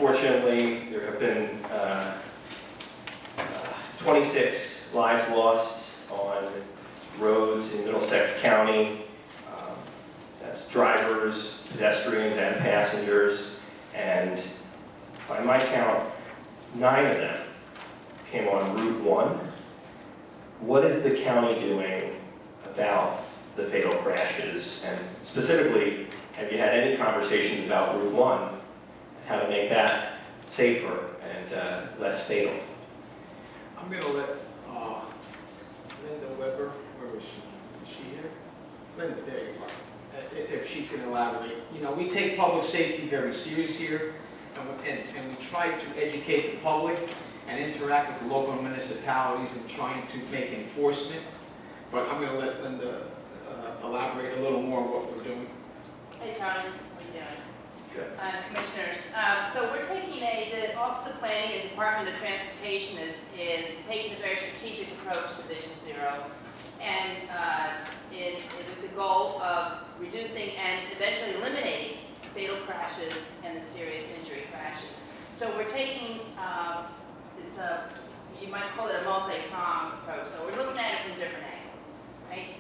Unfortunately, there have been 26 lives lost on roads in Middlesex County. That's drivers, pedestrians, and passengers. And by my count, 9 of them came on Route 1. What is the county doing about the fatal crashes? And specifically, have you had any conversations about Route 1 and how to make that safer and less fatal? I'm going to let Linda Weber, where is she? Is she here? Linda, there you are. If she can elaborate. You know, we take public safety very serious here, and we try to educate the public and interact with the local municipalities in trying to make enforcement. But I'm going to let Linda elaborate a little more what we're doing. Hey, Charlie. What are you doing? Good. Commissioners, so we're taking the Office of Planning and Department of Transportation is taking a very strategic approach to Vision Zero, and with the goal of reducing and eventually eliminating fatal crashes and the serious injury crashes. So we're taking, you might call it a multi-pronged approach. So we're looking at it from different angles, right?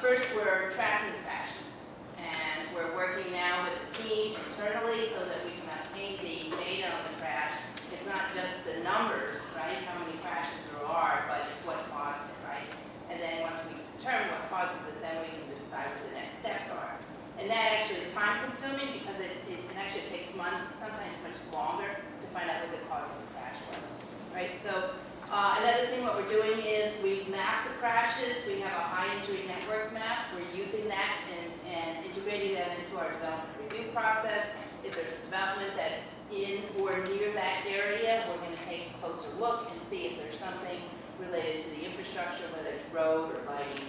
First, we're tracking the crashes, and we're working now with a team internally so that we can obtain the data on the crash. It's not just the numbers, right, how many crashes there are, but what caused it, right? And then once we determine what causes it, then we can decide what the next steps are. And that actually is time consuming because it actually takes months, sometimes much longer, to find out what the cause of the crash was, right? So another thing what we're doing is we've mapped the crashes. We have a high injury network map. We're using that and integrating that into our development review process. If there's development that's in or near that area, we're going to take a closer look and see if there's something related to the infrastructure, whether it's road or lighting,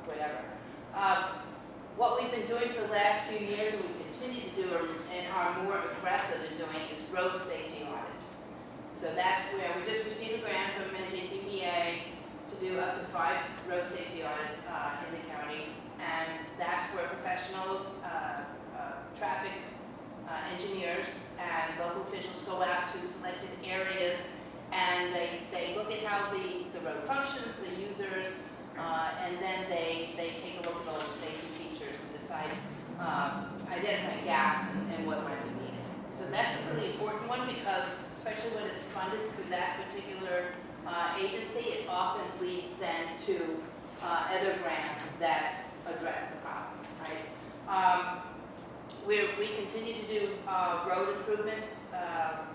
whatever. What we've been doing for the last few years, and we continue to do and are more aggressive in doing, is road safety audits. So that's where we just received a grant from NJTPA to do up to 5 road safety audits in the county, and that's where professionals, traffic engineers, and local officials go out to selected areas, and they look at how the road functions, the users, and then they take a look at all the safety features and decide, identify gaps and what might be needed. So that's a really important one because, especially when it's funded through that particular agency, it often leads then to other grants that address the problem, right? We continue to do road improvements that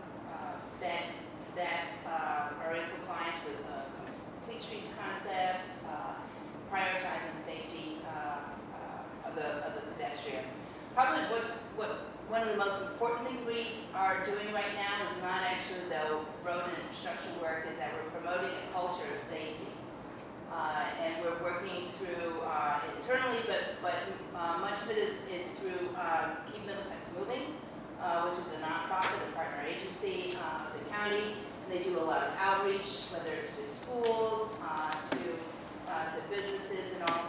are in compliance with complete streets concepts, prioritizing safety of the pedestrian. Probably one of the most important things we are doing right now is not actually the road and infrastructure work, is that we're promoting a culture of safety. And we're working through internally, but much of it is through Keep Middlesex Moving, which is a nonprofit, a partner agency of the county. And they do a lot of outreach, whether it's to schools, to businesses and all.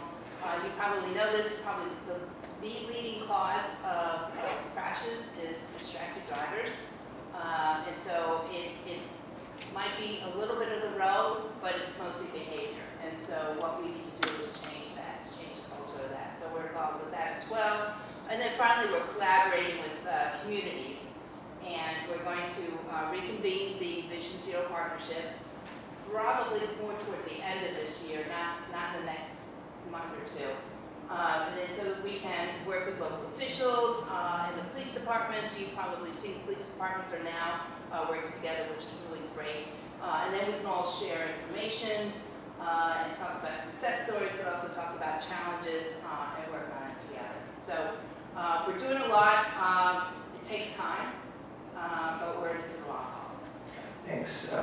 You probably know this, probably the leading cause of crashes is distracted drivers. And so it might be a little bit of the road, but it's mostly behavior. And so what we need to do is change that, change the culture of that. So we're involved with that as well. And then finally, we're collaborating with communities. And we're going to reconvene the Vision Zero Partnership probably more towards the end of this year, not the next month or two. And then so that we can work with local officials and the police departments. You've probably seen police departments are now working together, which is really great. And then we can all share information and talk about success stories, but also talk about challenges